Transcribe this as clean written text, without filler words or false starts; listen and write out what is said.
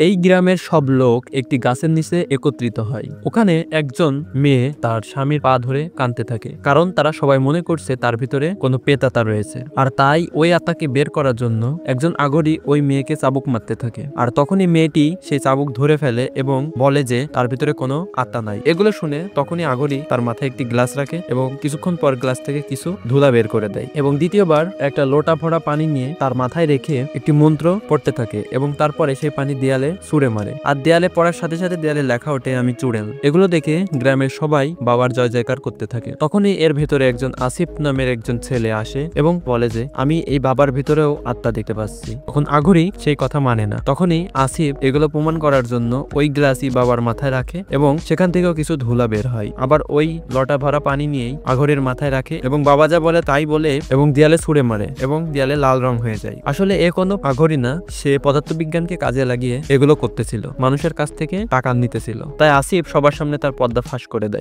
এই গ্রামের সব লোক একটি গাছের নিচে একত্রিত হয়। ওখানে একজন মেয়ে তার স্বামীর পা ধরে কাঁদতে থাকে, কারণ তারা সবাই মনে করছে তার ভিতরে কোনো পেতাতা রয়েছে। আর তাই ওই আত্মাকে বের করার জন্য একজন আগরি ওই মেয়েকে চাবুক মারতে থাকে। আর তখনই মেয়েটি সেই চাবুক ধরে ফেলে এবং বলে যে তার ভিতরে কোনো আত্মা নাই। এগুলো শুনে তখনই আগরি তার মাথায় একটি গ্লাস রাখে এবং কিছুক্ষণ পর গ্লাস থেকে কিছু ধুলা বের করে দেয় এবং দ্বিতীয়বার একটা লোটা ভরা পানি নিয়ে তার মাথায় রেখে একটি মন্ত্র পড়তে থাকে এবং তারপরে সেই পানি দেয়ালে ছুঁড়ে মারে। আর দেয়ালে পড়ার সাথে সাথে দেয়ালে লেখা ওঠে আমি চুড়েল। এগুলো দেখে গ্রামের সবাই বাবার জয় জয়কার করতে থাকে। তখনই এর ভেতরে একজন আসিফ নামের একজন ছেলে আসে এবং বলে যে আমি এই বাবার ভিতরেও আত্মা দেখতে পাচ্ছি। তখন আগরি সেই কথা মানে না। তখনই আসিফ এগুলো প্রমাণ করার জন্য ওই গ্লাসই বাবার মাথায় রাখে এবং সেখান থেকেও কিছু ধুলা বের হয়। আবার ওই লটা ভরা পানি নিয়েই আগরের মাথায় রাখে এবং বাবা যা বলে তাই বলে এবং দেয়ালে ছুঁড়ে মারে এবং দেয়ালে লাল রং হয়ে যায়। আসলে এ কোনো আগরি না, সে পদার্থবিজ্ঞানকে কাজে লাগিয়ে এগুলো করতেছিল, মানুষের কাছ থেকে টাকা নিতেছিল। তাই আসিফ সবার সামনে তার পর্দা ফাঁস করে দেয়।